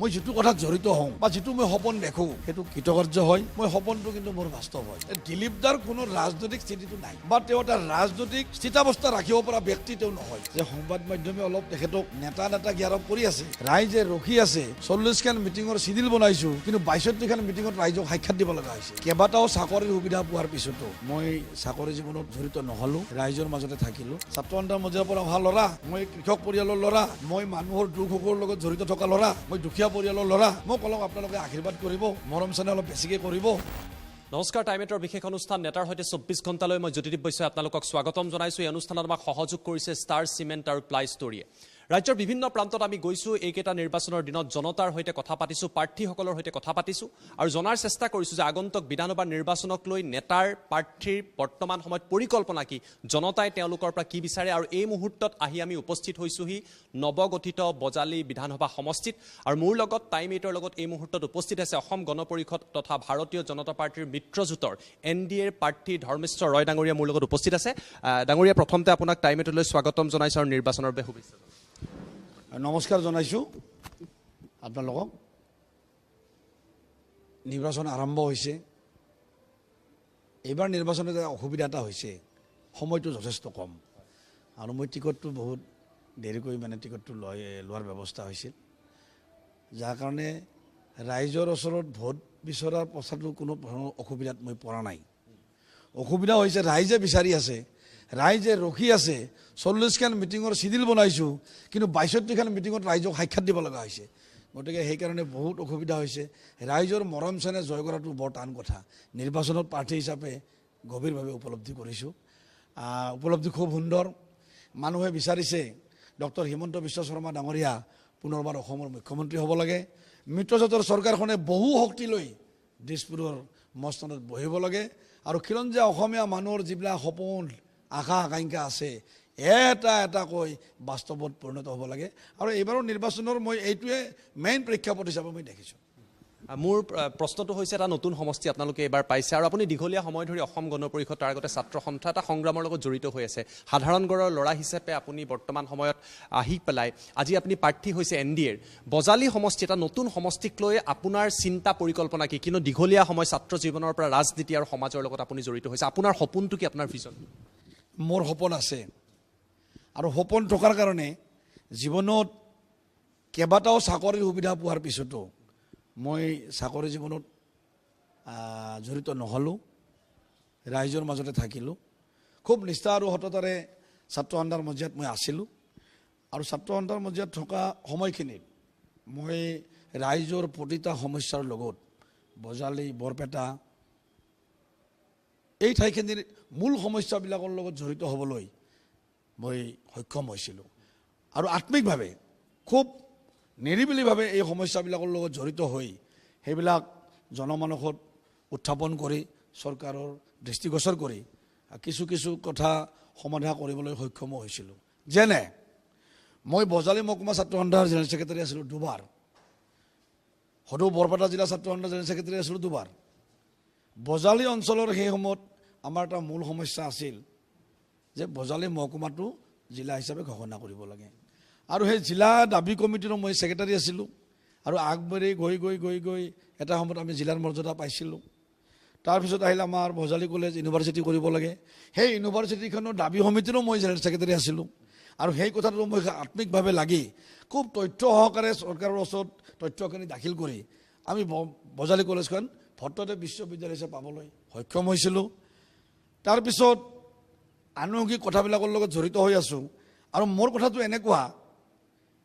মই যেটো কথাত জড়িত হওঁ বা যেটো মই সপোন দেখো সেইটো কৃতকাৰ্য হয়। মই সপোনটো কিন্তু মোৰ বাস্তৱ হয়। দিলীপ দাৰ কোনো ৰাজনৈতিক স্থিতিটো নাই বা তেওঁ এটা ৰাজনৈতিক স্থিতাৱস্থা ৰাখিব পৰা ব্যক্তি তেওঁ নহয় যে সংবাদ মাধ্যমে অলপ তেখেতক নেতা আৰোপ কৰি আছে। ৰাইজে ৰখি আছে 40খান মিটিঙৰ চিডিউল বনাইছো, কিন্তু 62খান মিটিঙত ৰাইজক সাক্ষাৎ দিব লগা হৈছে। কেইবাটাও চাকৰিৰ সুবিধা পোৱাৰ পিছতো মই চাকৰি জীৱনত জড়িত নহলো, ৰাইজৰ মাজতে থাকিলো। ছাত্ৰ সন্থাৰ মজিয়াৰ পৰা অহা ল'ৰা, মই কৃষক পৰিয়ালৰ ল'ৰা, মই মানুহৰ দুখ সুখৰ লগত জড়িত থকা ল'ৰা, মই দুখীয়া পৰিয়ালৰ ল'ৰা। মোক অলপ আপোনালোকে আশীৰ্বাদ কৰিব, মৰম চেনেহ অলপ বেছিকৈ কৰিব। নমস্কাৰ, টাইম এটৰ বিশেষ অনুষ্ঠান নেতাৰ সৈতে 24 ঘণ্টালৈ মই জ্যোতিদীপ বৈশ্যই আপোনালোকক স্বাগতম জনাইছোঁ। এই অনুষ্ঠানত আমাক সহযোগ কৰিছে ষ্টাৰ চিমেণ্ট আৰু প্লাই ষ্টৰীয়ে। ৰাজ্যৰ বিভিন্ন প্ৰান্তত আমি গৈছোঁ, এইকেইটা নিৰ্বাচনৰ দিনত জনতাৰ সৈতে কথা পাতিছোঁ, প্ৰাৰ্থীসকলৰ সৈতে কথা পাতিছোঁ আৰু জনাৰ চেষ্টা কৰিছোঁ যে আগন্তুক বিধানসভা নিৰ্বাচনক লৈ নেতাৰ প্ৰাৰ্থীৰ বৰ্তমান সময়ত পৰিকল্পনা কি, জনতাই তেওঁলোকৰ পৰা কি বিচাৰে। আৰু এই মুহূৰ্তত আহি আমি উপস্থিত হৈছোঁহি নৱগঠিত বজালী বিধানসভা সমষ্টিত। আৰু মোৰ লগত টাইম এইটৰ লগত এই মুহূৰ্তত উপস্থিত আছে অসম গণ পৰিষদ তথা ভাৰতীয় জনতা পাৰ্টীৰ মিত্ৰজোঁটৰ NDAৰ প্ৰাৰ্থী ধৰ্মেশ্বৰ ৰয় ডাঙৰীয়া মোৰ লগত উপস্থিত আছে। ডাঙৰীয়া, প্ৰথমতে আপোনাক টাইম এইটলৈ স্বাগতম জনাইছোঁ আৰু নিৰ্বাচনৰ বাবে শুভেচ্ছা। নমস্কাৰ জনাইছোঁ আপোনালোকক। নিৰ্বাচন আৰম্ভ হৈছে। এইবাৰ নিৰ্বাচনত অসুবিধা এটা হৈছে, সময়টো যথেষ্ট কম আৰু মই টিকটটো বহুত দেৰিকৈ টিকটটো লোৱাৰ ব্যৱস্থা হৈছিল, যাৰ কাৰণে ৰাইজৰ ওচৰত ভোট বিচৰাৰ পথাটো কোনো ধৰণৰ অসুবিধাত মই পৰা নাই। অসুবিধা হৈছে ৰাইজে বিচাৰি আছে, ৰাইজে ৰখি আছে। 40খান মিটিঙৰ চিডিউল বনাইছোঁ, কিন্তু 62খান মিটিঙত ৰাইজক সাক্ষাৎ দিব লগা হৈছে। গতিকে সেইকাৰণে বহুত অসুবিধা হৈছে। ৰাইজৰ মৰম চেনেহ জয় কৰাটো বৰ টান কথা। নিৰ্বাচনত প্ৰাৰ্থী হিচাপে গভীৰভাৱে উপলব্ধি কৰিছোঁ। উপলব্ধি খুব সুন্দৰ। মানুহে বিচাৰিছে ডক্টৰ হিমন্ত বিশ্ব শৰ্মা ডাঙৰীয়া পুনৰবাৰ অসমৰ মুখ্যমন্ত্ৰী হ'ব লাগে। মিত্ৰজোঁটৰ চৰকাৰখনে বহু শক্তি লৈ দিছপুৰৰ মস্তানত বহিব লাগে আৰু খিলঞ্জীয়া অসমীয়া মানুহৰ যিবিলাক সপোন আশা আকাংক্ষা আছে এটা এটাকৈ বাস্তৱত পৰিণত হ'ব লাগে। আৰু এইবাৰৰ নিৰ্বাচনৰ মই এইটোৱে মেইন প্ৰেক্ষাপট হিচাপে মই দেখিছোঁ। মোৰ প্ৰশ্নটো হৈছে এটা নতুন সমষ্টি আপোনালোকে এইবাৰ পাইছে আৰু আপুনি দীঘলীয়া সময় ধৰি অসম গণ পৰিষদ তাৰ আগতে ছাত্ৰ সন্থা এটা সংগ্ৰামৰ লগত জড়িত হৈ আছে। সাধাৰণ গড়ৰ ল'ৰা হিচাপে আপুনি বৰ্তমান সময়ত আহি পেলাই আজি আপুনি প্ৰাৰ্থী হৈছে NDAৰ বজালী সমষ্টি, এটা নতুন সমষ্টিক লৈ আপোনাৰ চিন্তা পৰিকল্পনা কি? কিন্তু দীঘলীয়া সময় ছাত্ৰ জীৱনৰ পৰা ৰাজনীতি আৰু সমাজৰ লগত আপুনি জড়িত হৈছে। আপোনাৰ সপোনটো কি, আপোনাৰ ভিজন? মোৰ সপোন আছে আৰু সপোন থকাৰ কাৰণে জীৱনত কেইবাটাও চাকৰিৰ সুবিধা পোৱাৰ পিছতো মই চাকৰি জীৱনত জড়িত নহ'লোঁ, ৰাইজৰ মাজতে থাকিলোঁ। খুব নিষ্ঠা আৰু সততাৰে ছাত্ৰ সন্থাৰ মজিয়াত মই আছিলোঁ আৰু ছাত্ৰ সন্থাৰ মজিয়াত থকা সময়খিনিত মই ৰাইজৰ প্ৰতিটা সমস্যাৰ লগত বজালী, বৰপেটা এই ঠাইখিনিৰ মূল সমস্যাবিলাকৰ লগত জড়িত হ'বলৈ মই সক্ষম হৈছিলোঁ আৰু আত্মিকভাৱে খুব নিৰিবিলিভাৱে এই সমস্যাবিলাকৰ লগত জড়িত হৈ সেইবিলাক জনমানসত উত্থাপন কৰি চৰকাৰৰ দৃষ্টিগোচৰ কৰি কিছু কিছু কথা সমাধা কৰিবলৈ সক্ষম হৈছিলোঁ। যেনে মই বজালী মহকুমা ছাত্ৰ সন্থাৰ জেনেৰেল ছেক্ৰেটাৰী আছিলোঁ দুবাৰ, সদৌ বৰপেটা জিলা ছাত্ৰ সন্থাৰ জেনেৰেল ছেক্ৰেটাৰী আছিলোঁ দুবাৰ। বজালী অঞ্চলৰ সেই সময়ত আমাৰ এটা মূল সমস্যা আছিল যে বজালী মহকুমাটো জিলা হিচাপে ঘোষণা কৰিব লাগে আৰু সেই জিলা দাবী কমিটিৰো মই ছেক্ৰেটাৰী আছিলোঁ আৰু আগবাঢ়ি গৈ গৈ গৈ গৈ এটা সময়ত আমি জিলাৰ মৰ্যাদা পাইছিলোঁ। তাৰপিছত আহিল আমাৰ বজালী কলেজ ইউনিভাৰ্চিটি কৰিব লাগে। সেই ইউনিভাৰ্চিটিখনৰ দাবী সমিতিৰো মই জেনেৰেল ছেক্ৰেটাৰী আছিলোঁ আৰু সেই কথাটো মই আত্মিকভাৱে লাগি খুব তথ্য সহকাৰে চৰকাৰৰ ওচৰত তথ্যখিনি দাখিল কৰি আমি বজালী কলেজখন ভট্টদেৱ বিশ্ববিদ্যালয় হিচাপে পাবলৈ সক্ষম হৈছিলোঁ। তাৰপিছত আনুষংগিক কথাবিলাকৰ লগত জড়িত হৈ আছোঁ আৰু মোৰ কথাটো এনেকুৱা,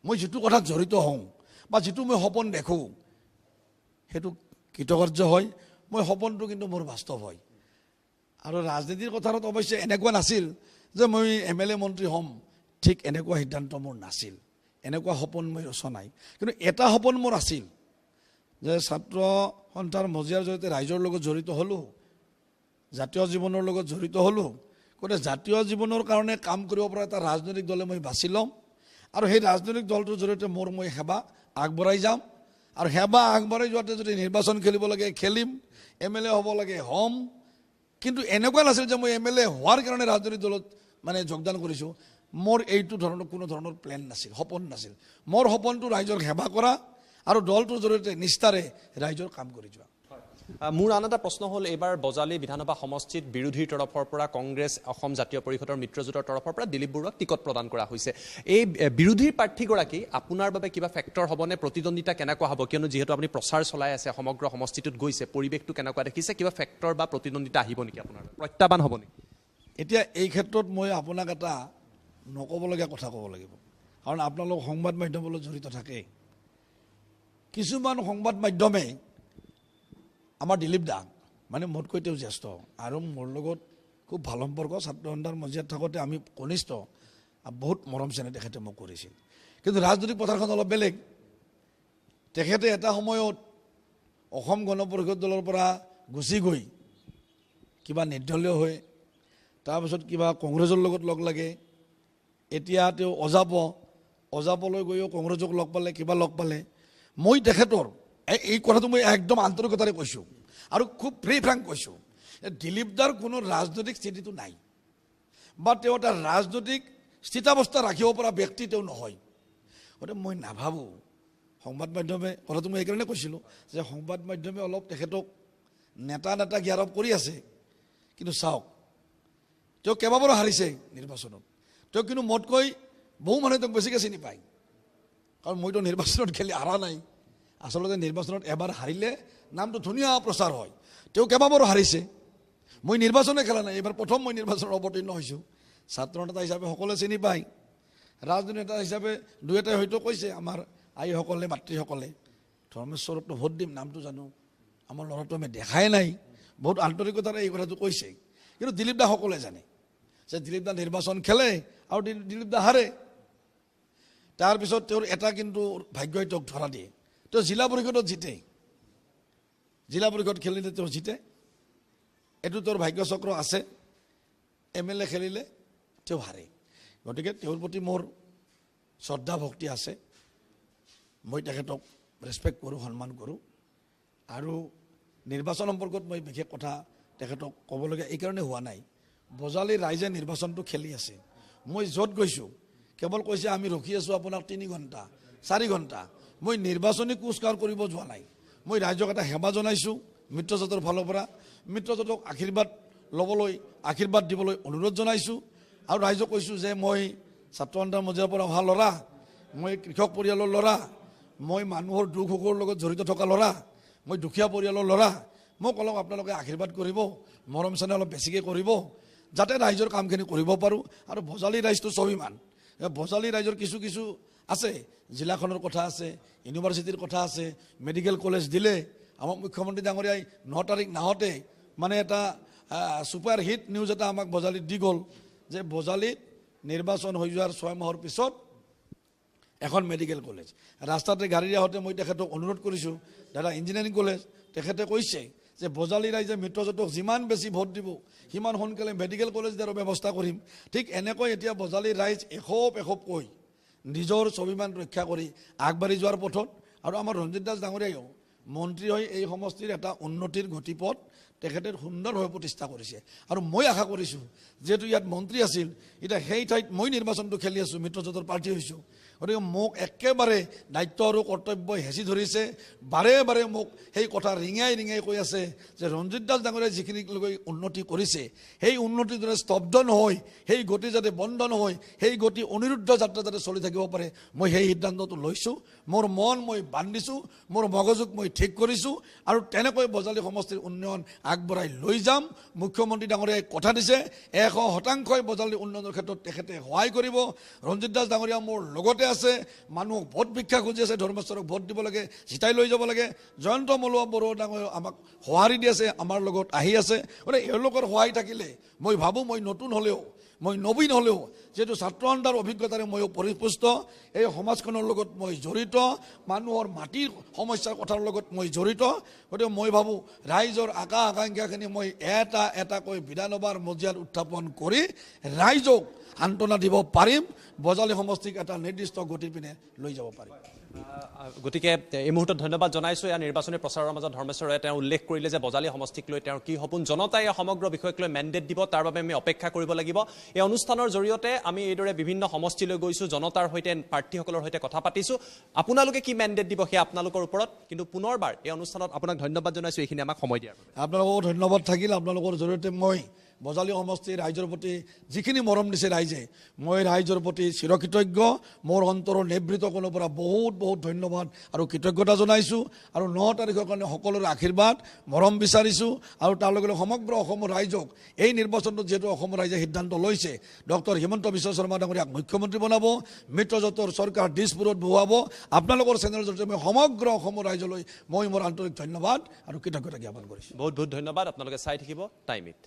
মই যিটো কথাত জড়িত হওঁ বা যিটো মই সপোন দেখোঁ সেইটো কৃতকাৰ্য হয়। মই সপোনটো কিন্তু মোৰ বাস্তৱ হয়। আৰু ৰাজনীতিৰ কথাত অৱশ্যে এনেকুৱা নাছিল যে মই MLA মন্ত্ৰী হ'ম, ঠিক এনেকুৱা সিদ্ধান্ত মোৰ নাছিল, এনেকুৱা সপোন মই ৰচা নাই। কিন্তু এটা সপোন মোৰ আছিল যে ছাত্ৰ সন্থাৰ মজিয়াৰ জৰিয়তে ৰাইজৰ লগত জড়িত হ'লোঁ, জাতীয় জীৱনৰ লগত জড়িত হ'লোঁ। গতিকে জাতীয় জীৱনৰ কাৰণে কাম কৰিব পৰা এটা ৰাজনৈতিক দলে মই বাছি ল'ম আৰু সেই ৰাজনৈতিক দলটোৰ জৰিয়তে মই সেৱা আগবঢ়াই যাম আৰু সেৱা আগবঢ়াই যোৱাতে যদি নিৰ্বাচন খেলিব লাগে খেলিম, MLA হ'ব লাগে হ'ম। কিন্তু এনেকুৱা নাছিল যে মই MLA হোৱাৰ কাৰণে ৰাজনৈতিক দলত যোগদান কৰিছোঁ। মোৰ এইটো ধৰণৰ কোনো ধৰণৰ প্লেন নাছিল, সপোন নাছিল। মোৰ সপোনটো ৰাইজৰ সেৱা কৰা আৰু দলটোৰ জৰিয়তে নিষ্ঠাৰে ৰাইজৰ কাম কৰি যোৱা। মোৰ আন এটা প্ৰশ্ন হ'ল, এইবাৰ বজালী বিধানসভা সমষ্টিত বিৰোধীৰ তৰফৰ পৰা কংগ্ৰেছ, অসম জাতীয় পৰিষদৰ মিত্ৰজোঁটৰ তৰফৰ পৰা দিলীপ বৰুৱাক টিকট প্ৰদান কৰা হৈছে। এই বিৰোধীৰ প্ৰাৰ্থীগৰাকী আপোনাৰ বাবে কিবা ফেক্টৰ হ'বনে? প্ৰতিদ্বন্দ্বিতা কেনেকুৱা হ'ব? কিয়নো যিহেতু আপুনি প্ৰচাৰ চলাই আছে, সমগ্ৰ সমষ্টিটোত গৈছে, পৰিৱেশটো কেনেকুৱা দেখিছে? কিবা ফেক্টৰ বা প্ৰতিদ্বন্দ্বিতা আহিব নেকি আপোনাৰ? প্ৰত্যাহ্বান হ'ব নেকি? এতিয়া এই ক্ষেত্ৰত মই আপোনাক এটা নক'বলগীয়া কথা ক'ব লাগিব, কাৰণ আপোনালোক সংবাদ মাধ্যমৰ লগত জড়িত থাকে। কিছুমান সংবাদ মাধ্যমে আমাৰ দিলীপ দা, মানে মোতকৈ তেওঁ জ্যেষ্ঠ আৰু মোৰ লগত খুব ভাল সম্পৰ্ক, ছাত্ৰ সন্থাৰ মজিয়াত থাকোঁতে আমি কনিষ্ঠ, বহুত মৰম চেনেহ তেখেতে মোক কৰিছিল। কিন্তু ৰাজনৈতিক পথাৰখন অলপ বেলেগ। তেখেতে এটা সময়ত অসম গণ পৰিষদ দলৰ পৰা গুচি গৈ কিবা নিৰ্দলীয় হৈ, তাৰপিছত কিবা কংগ্ৰেছৰ লগত লগ লাগে, এতিয়া তেওঁ অজাপলৈ গৈও কংগ্ৰেছক লগ পালে, কিবা লগ পালে। মই তেখেতৰ এই কথাটো মই একদম আন্তৰিকতাৰে কৈছোঁ আৰু খুব ফ্ৰী ফ্ৰেংক কৈছোঁ, দিলীপ দাৰ কোনো ৰাজনৈতিক স্থিতিটো নাই বা তেওঁ এটা ৰাজনৈতিক স্থিতাৱস্থা ৰাখিব পৰা ব্যক্তি তেওঁ নহয়। গতিকে মই নাভাবোঁ সংবাদ মাধ্যমে, কথাটো মই এইকাৰণে কৈছিলোঁ যে সংবাদ মাধ্যমে অলপ তেখেতক নেতা জ্ঞাৰৱ কৰি আছে। কিন্তু চাওক, তেওঁ কেইবাবাৰো হাৰিছে নিৰ্বাচনত, তেওঁ কিন্তু মোতকৈ বহু মানুহে তেওঁক বেছিকৈ চিনি পায়, কাৰণ মইতো নিৰ্বাচনত খেলি হাৰা নাই। আচলতে নিৰ্বাচনত এবাৰ হাৰিলে নামটো ধুনীয়া প্ৰচাৰ হয়। তেওঁ কেইবাবাৰো হাৰিছে, মই নিৰ্বাচনে খেলা নাই, এইবাৰ প্ৰথম মই নিৰ্বাচনত অৱতীৰ্ণ হৈছোঁ। ছাত্ৰ নেতা হিচাপে সকলোৱে চিনি পায়, ৰাজনৈতিক নেতা হিচাপে দুই এটাই হয়তো কৈছে, আমাৰ আইসকলে, মাতৃসকলে, ধৰ্মেশ্বৰকতো ভোট দিম, নামটো জানো, আমাৰ ল'ৰাটো আমি দেখাই নাই, বহুত আন্তৰিকতাৰে এই কথাটো কৈছে। কিন্তু দিলীপ দা সকলোৱে জানে যে দিলীপ দা নিৰ্বাচন খেলে আৰু দিলীপ দা হাৰে। তাৰপিছত তেওঁৰ এটা কিন্তু ভাগ্যই তেওঁক ধৰা দিয়ে, তেওঁ জিলা পৰিষদত জিতে, জিলা পৰিষদ খেলিলে তেওঁ জিতে, এইটো তেওঁৰ ভাগ্যচক্ৰ আছে। MLA খেলিলে তেওঁ হাৰে। গতিকে তেওঁৰ প্ৰতি মোৰ শ্ৰদ্ধা ভক্তি আছে, মই তেখেতক ৰেচপেক্ট কৰোঁ, সন্মান কৰোঁ। আৰু নিৰ্বাচন সম্পৰ্কত মই বিশেষ কথা তেখেতক ক'বলগীয়া এইকাৰণে হোৱা নাই, বজালী ৰাইজে নিৰ্বাচনটো খেলি আছে। মই য'ত গৈছোঁ কেৱল কৈছে আমি ৰখি আছোঁ আপোনাক 3 ঘণ্টা 4 ঘণ্টা। মই নিৰ্বাচনী কুচকাৰ কৰিব যোৱা নাই, মই ৰাইজক এটা সেৱা জনাইছোঁ মিত্ৰজোঁটৰ ফালৰ পৰা, মিত্ৰজোঁটক আশীৰ্বাদ দিবলৈ অনুৰোধ জনাইছোঁ। আৰু ৰাইজক কৈছোঁ যে মই ছাত্ৰ সন্থাৰ মজিয়াৰ পৰা অহা ল'ৰা, মই কৃষক পৰিয়ালৰ ল'ৰা, মই মানুহৰ দুখ সুখৰ লগত জড়িত থকা ল'ৰা, মই দুখীয়া পৰিয়ালৰ ল'ৰা। মোক অলপ আপোনালোকে আশীৰ্বাদ কৰিব, মৰম চেনেহ অলপ বেছিকৈ কৰিব, যাতে ৰাইজৰ কামখিনি কৰিব পাৰোঁ। আৰু বজালী ৰাইজটো স্বাভিমান, বজালী ৰাইজৰ কিছু আছে, জিলাখনৰ কথা আছে, ইউনিভাৰ্চিটিৰ কথা আছে, মেডিকেল কলেজ দিলে। আমাক মুখ্যমন্ত্ৰী ডাঙৰীয়াই 9 তাৰিখ নাহতে মানে এটা ছুপাৰ হিট নিউজ এটা আমাক বজালীত দি গ'ল যে বজালীত নিৰ্বাচন হৈ যোৱাৰ 6 মাহৰ পিছত এখন মেডিকেল কলেজ। ৰাস্তাতে গাড়ী আহোঁতে মই তেখেতক অনুৰোধ কৰিছোঁ, দাদা ইঞ্জিনিয়াৰিং কলেজ, তেখেতে কৈছে যে বজালী ৰাইজে মিত্ৰজোঁটক যিমান বেছি ভোট দিব সিমান সোনকালে মেডিকেল কলেজ দিয়াৰ ব্যৱস্থা কৰিম। ঠিক এনেকৈ এতিয়া বজালী ৰাইজ এখোপ নিজৰ স্বাভিমান ৰক্ষা কৰি আগবাঢ়ি যোৱাৰ পথত। আৰু আমাৰ ৰঞ্জিত দাস ডাঙৰীয়াইও মন্ত্ৰী হৈ এই সমষ্টিৰ এটা উন্নতিৰ গতিপথ তেখেতে সুন্দৰভাৱে প্ৰতিষ্ঠা কৰিছে। আৰু মই আশা কৰিছোঁ যিহেতু ইয়াত মন্ত্ৰী আছিল, এতিয়া সেই ঠাইত মই নিৰ্বাচনটো খেলি আছোঁ, মিত্ৰজোঁটৰ প্ৰাৰ্থী হৈছোঁ। গতিকে মোক একেবাৰে দায়িত্ব আৰু কৰ্তব্যই হেঁচি ধৰিছে, বাৰে মোক সেই কথা ৰিঙাই কৈ আছে যে ৰঞ্জিত দাস ডাঙৰীয়াই যিখিনি উন্নতি কৰিছে সেই উন্নতিৰ দৰে স্তব্ধ নহয়, সেই গতি যাতে বন্ধ নহয়, সেই গতি অনিৰুদ্ধ যাত্ৰা যাতে চলি থাকিব পাৰে, মই সেই সিদ্ধান্তটো লৈছোঁ। মোৰ মন মই বান্ধিছোঁ, মোৰ মগজুক মই ঠিক কৰিছোঁ আৰু তেনেকৈ বজালী সমষ্টিৰ উন্নয়ন আগবঢ়াই লৈ যাম। মুখ্যমন্ত্ৰী ডাঙৰীয়াই কথা দিছে 100% বজালী উন্নয়নৰ ক্ষেত্ৰত তেখেতে সহায় কৰিব। ৰঞ্জিত দাস ডাঙৰীয়া মোৰ লগতে আছে, মানুহক ভোট ভিক্ষা খুজি আছে, ধৰ্মেশ্বৰক ভোট দিব লাগে, জিতাই লৈ যাব লাগে। জয়ন্ত মলুৱা বৰুৱা ডাঙৰীয়া আমাক সঁহাৰি দি আছে, আমাৰ লগত আহি আছে। গতিকে এওঁলোকৰ সহায় থাকিলে মই ভাবোঁ মই নতুন হ'লেও, মই নবীন হ'লেও, যিহেতু ছাত্ৰ সন্থাৰ অভিজ্ঞতাৰে ময়ো পৰিপুষ্ট, এই সমাজখনৰ লগত মই জড়িত, মানুহৰ মাটিৰ সমস্যাৰ কথাৰ লগত মই জড়িত। গতিকে মই ভাবোঁ ৰাইজৰ আকাংক্ষাখিনি মই এটাকৈ বিধানসভাৰ মজিয়াত উত্থাপন কৰি ৰাইজক সান্তনা দিব পাৰিম, বজালী সমষ্টিক এটা নিৰ্দিষ্ট গতিৰ পিনে লৈ যাব পাৰিম। গতিকে এই মুহূৰ্তত ধন্যবাদ জনাইছোঁ। এয়া নিৰ্বাচনী প্ৰচাৰৰ মাজত ধৰ্মেশ্বৰে তেওঁ উল্লেখ কৰিলে যে বজালী সমষ্টিক লৈ তেওঁৰ কি সপোন, জনতাই এই সমগ্ৰ বিষয়ক লৈ মেণ্ডেট দিব, তাৰ বাবে আমি অপেক্ষা কৰিব লাগিব। এই অনুষ্ঠানৰ জৰিয়তে আমি এইদৰে বিভিন্ন সমষ্টিলৈ গৈছোঁ, জনতাৰ সৈতে প্ৰাৰ্থীসকলৰ সৈতে কথা পাতিছোঁ। আপোনালোকে কি মেণ্ডেট দিব সেয়া আপোনালোকৰ ওপৰত, কিন্তু পুনৰবাৰ এই অনুষ্ঠানত আপোনাক ধন্যবাদ জনাইছোঁ এইখিনি আমাক সময় দিয়াৰ বাবে। আপোনালোকক ধন্যবাদ থাকিল। আপোনালোকৰ জৰিয়তে মই বজালী সমষ্টিৰ ৰাইজৰ প্ৰতি যিখিনি মৰম দিছে ৰাইজে, মই ৰাইজৰ প্ৰতি চিৰকৃতজ্ঞ। মোৰ অন্তৰৰ নিবৃত কোণৰ পৰা বহুত বহুত ধন্যবাদ আৰু কৃতজ্ঞতা জনাইছোঁ। আৰু 9 তাৰিখৰ কাৰণে সকলোৰে আশীৰ্বাদ মৰম বিচাৰিছোঁ। আৰু তাৰ লগে লগে সমগ্ৰ অসমৰ ৰাইজক এই নিৰ্বাচনটো যিহেতু অসমৰ ৰাইজে সিদ্ধান্ত লৈছে, ডক্টৰ হিমন্ত বিশ্ব শৰ্মা ডাঙৰীয়াক মুখ্যমন্ত্ৰী বনাব, মিত্ৰজোঁটৰ চৰকাৰ দিছপুৰত বহুৱাব, আপোনালোকৰ চেনেলৰ জৰিয়তে মই সমগ্ৰ অসমৰ ৰাইজলৈ মই মোৰ আন্তৰিক ধন্যবাদ আৰু কৃতজ্ঞতা জ্ঞাপন কৰিছোঁ। বহুত বহুত ধন্যবাদ। আপোনালোকে চাই থাকিব টাইম ইট।